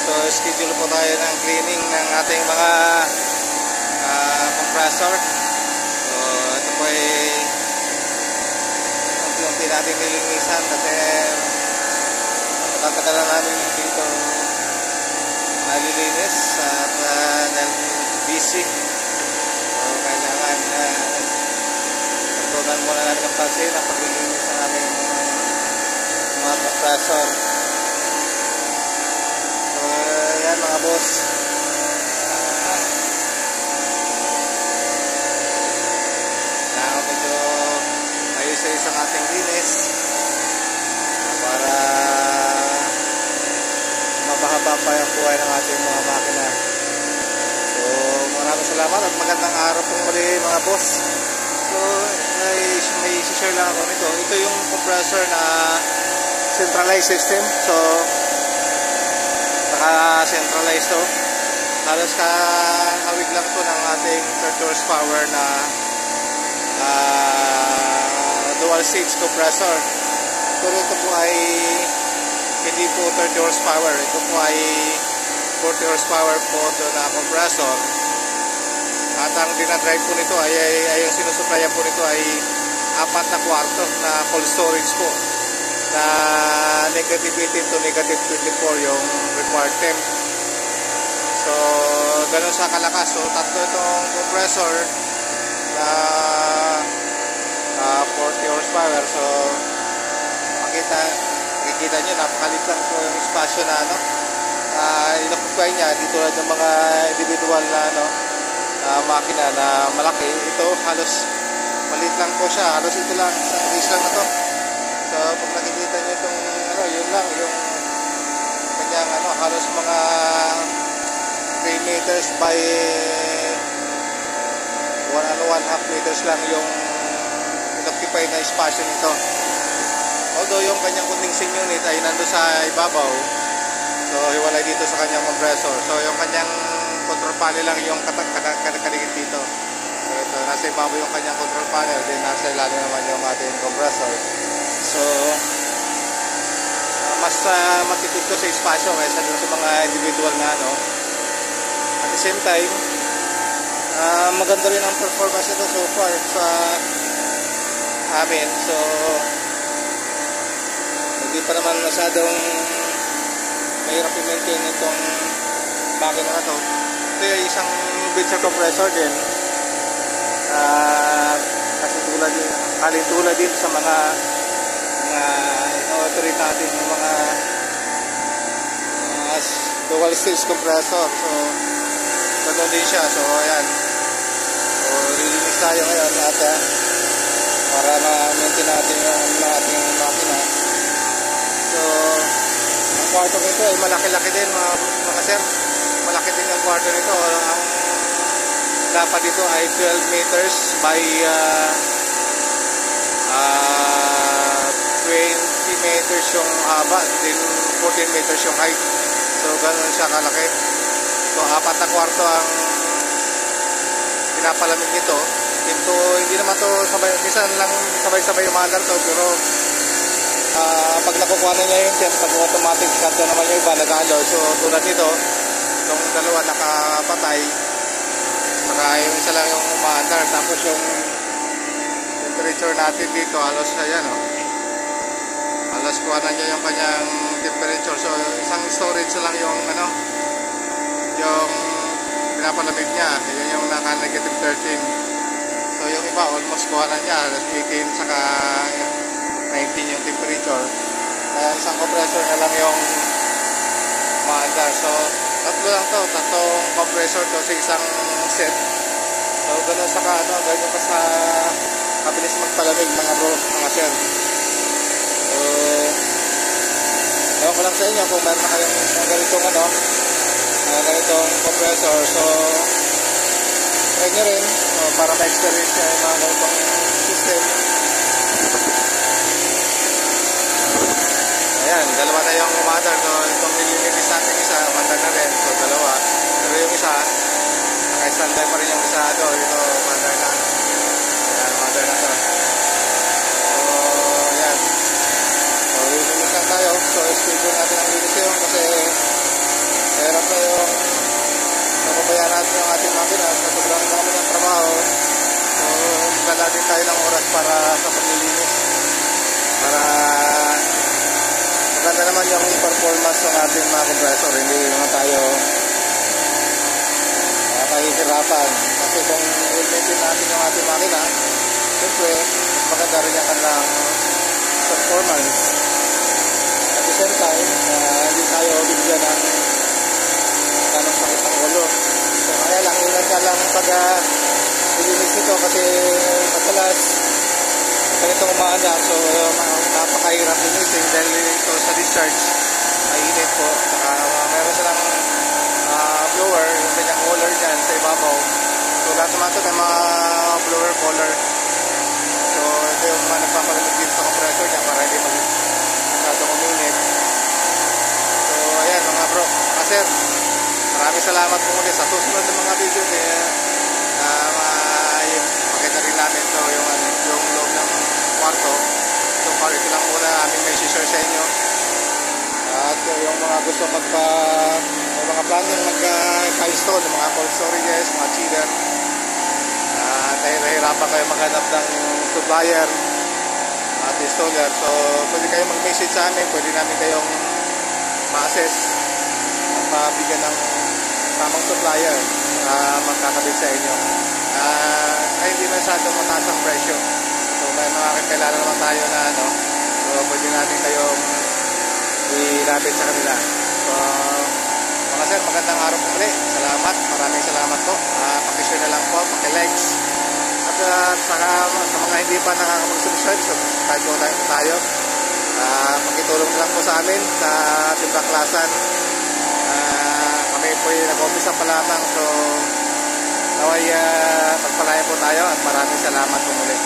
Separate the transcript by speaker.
Speaker 1: So schedule po tayo ng cleaning ng ating mga compressor. So ito po ay unti-unti natin nilinisan kasi matagal na namin dito nalilinis at dahil busy. So kailangan pagtunan muna natin ng pansin ang paglilinis ng aming mga compressor. So yan mga boss, medyo ayos-ayos ang ating linis para mabahaba pa yung buhay ng ating mga makina. So maraming salamat at magandang araw pong muli mga boss. So may isi-share lang ako nito. Ito yung compressor na centralized system. So naka-centralized to. Halos kahawig lang to ng ating 30 horsepower na dual stage compressor. Pero ito po ay hindi po 30 horsepower. Ito po ay 40 horsepower po na compressor. At ang dinadrive po nito ay yung sinusuplayan po nito ay 4 na kwarto na cold storage po na negative 18 to negative 24 yung required temp. So ganun sa kalakas. So tatlo itong compressor na 40 horsepower. So makikita nyo, napakalit lang po yung espasyo na inakupay niya. Di tulad ng mga individual na makina na malaki. Ito halos maliit lang po siya. Halos ito lang, isang base lang na to. So pag nakikita nyo itong yun lang yung kanyang halos mga 3 meters by 1.5 meters lang yung inoccupy na espasyo nito. Although yung kanyang condensing unit ay nando sa ibabaw, so hiwalay dito sa kanyang compressor. So yung kanyang control panel lang yung kaligid dito. So ito, nasa ibabaw yung kanyang control panel, then nasa ilalim naman yung ating compressor. So mas matipid ko sa espasyo kaysa dun sa mga individual na At the same time, maganda rin ang performance ito so far sa amin. So hindi pa naman masyadong mahirap i-maintain itong makina na to. Ito yung isang Bitzer compressor din, kasi tulad din sa mga ino-operate natin yung mga dual stage compressor. So ganoon din siya. So ayan, so rilinis tayo ngayon at para ma-maintain natin yung ating makina. So ang kwarto nito ay malaki-laki din mga sir. Malaki din ang kwarto nito. Ang dapat dito ay 12 meters by 20 meters yung haba, then 14 meters yung height. So ganoon siya kalaki. So 4 na kwarto ang pinapalamig nito. Hindi naman to sabay, minsan lang sabay-sabay umandar to, pero pag nakukuha na niya yung pag automatic cut na naman yung iba nag-allow. So tulad nito, itong dalawa nakapatay, saka yung isa lang yung umandar. Tapos yung temperature natin dito halos ayan halos kuha na niya yung kanyang temperature. So isang storage lang yung yung pinapalamig niya, yun yung naka negative 13. So yung iba almost kuha na niya, 18 saka 19 yung temperature. Kaya isang compressor na lang yung maandar. So tatlo lang to, tatlong compressor to sa isang set. So gano'n saka ganyan pa sa kabilis magpalamig mga bro, mga sir. So ewan ko lang sa inyo kung meron na kayong ganitong ganitong compressor. So try nyo rin para ma-experience nyo yung mga ganitong system. Ayan, dalawa na yung umandar. So itong nililinis natin isa, umandar na rin. So dalawa. Pero yung isa, naka-standby pa rin yung isa doon. Ito, umandar na. Ayan, umandar na to. So ayan. So lilinis lang tayo. So schedule natin ang linis yun kasi yung ating makina. Sa sobrang dami ng trabaho, so magdala din tayo ng oras para sa paglilinis. Para maganda naman yung performance ng ating mga compressor. Hindi naman tayo hihirapan. Kasi kung i-maintain natin yung ating makina, siyempre, mas maganda rin yung kanilang performance. At the same time, hindi tayo bigyan ng ganong sakit ng ulo. So kaya lang, ingat ka lang pag ilinis nito kasi madalas ganitong umaanda. So napakahirap linisin dahil ito sa discharge mainit po. Saka meron silang blower, yung kanyang collar dyan sa ibabaw. So lahat naman ito may mga blower collar. So ito yung mga nagpapalamig din sa compressor niya para hindi masyadong uminit. So ayan mga bro, sir, maraming salamat po muli sa susunod ng mga video. Kaya makita rin namin ito yung loob ng kwarto. So far ito lang muna aming may share sa inyo. At yung mga gusto may mga planong magka-install ng mga cold storages, mga chiller, nahihirapan kayo maghanap ng supplier at installer. So pwede kayo mag-message sa amin, pwede namin kayong ma-assess at mabigyan ng tamang supplier na magkakabit sa inyo. Ay hindi masyadong mataas ang presyo. So may mga kakilala naman tayo na so pwede natin kayong ilapit sa kanila. So mga sir, magandang araw po muli. Salamat, maraming salamat po. Pakishare na lang po, pakilikes. At saka sa mga hindi pa nakakapag-subscribe, subscribe po tayo. Pakitulong na lang po sa amin sa ating baklasan. Kami po yung nag-umpisa pa lamang. So naway magpalaya po tayo at maraming salamat po muli.